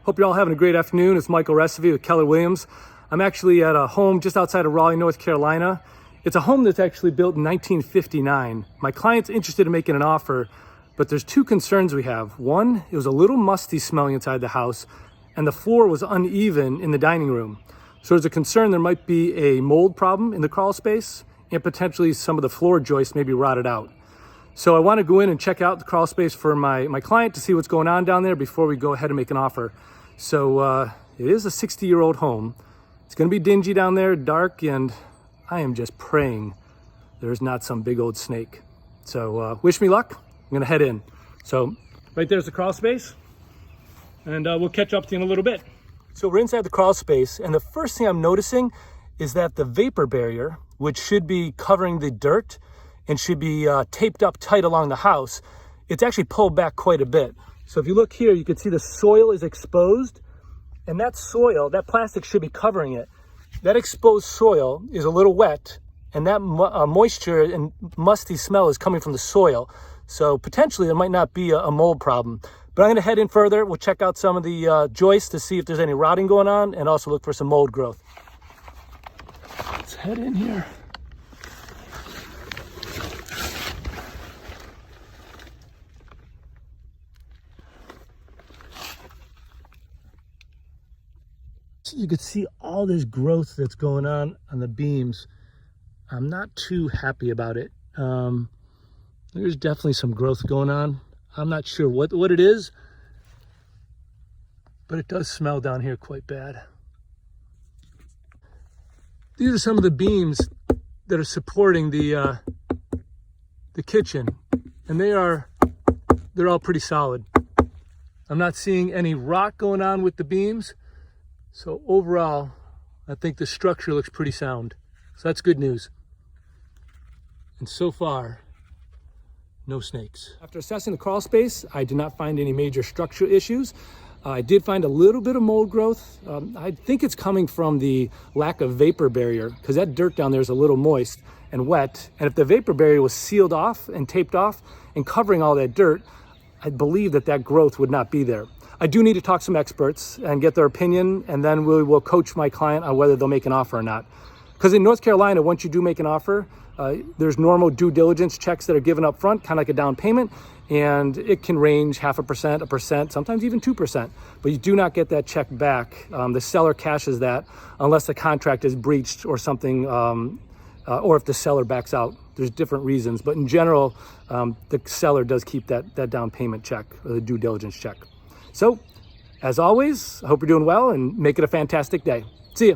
Hope you're all having a great afternoon. It's Michael Resevy with Keller Williams. I'm actually at a home just outside of Raleigh, North Carolina. It's a home that's actually built in 1959. My client's interested in making an offer, but there's two concerns we have. One, it was a little musty smelling inside the house, and the floor was uneven in the dining room. So there's a concern there might be a mold problem in the crawl space, and potentially some of the floor joists may be rotted out. So I want to go in and check out the crawl space for my client to see what's going on down there before we go ahead and make an offer. So it is a 60-year-old home. It's going to be dingy down there, dark, and I am just praying there's not some big old snake. So wish me luck. I'm going to head in. So right there's the crawl space, and we'll catch up to you in a little bit. So we're inside the crawl space, and the first thing I'm noticing is that the vapor barrier, which should be covering the dirt and should be taped up tight along the house, it's actually pulled back quite a bit. So if you look here, you can see the soil is exposed, and that soil, that plastic should be covering it. That exposed soil is a little wet, and that moisture and musty smell is coming from the soil. So potentially there might not be a mold problem. But I'm gonna head in further. We'll check out some of the joists to see if there's any rotting going on, and also look for some mold growth. Let's head in here. You can see all this growth that's going on the beams. I'm not too happy about it. There's definitely some growth going on. I'm not sure what it is, but it does smell down here quite bad. These are some of the beams that are supporting the kitchen, and they're all pretty solid. I'm not seeing any rot going on with the beams. So overall, I think the structure looks pretty sound. So that's good news. And so far, no snakes. After assessing the crawl space, I did not find any major structural issues. I did find a little bit of mold growth. I think it's coming from the lack of vapor barrier, because that dirt down there is a little moist and wet. And if the vapor barrier was sealed off and taped off and covering all that dirt, I believe that growth would not be there. I do need to talk to some experts and get their opinion, and then we will coach my client on whether they'll make an offer or not. Because in North Carolina, once you do make an offer, there's normal due diligence checks that are given up front, kind of like a down payment, and it can range 0.5%, 1%, sometimes even 2%. But you do not get that check back. The seller cashes that unless the contract is breached or something, or if the seller backs out. There's different reasons, but in general, the seller does keep that down payment check, or the due diligence check. So, as always, I hope you're doing well and make it a fantastic day. See ya.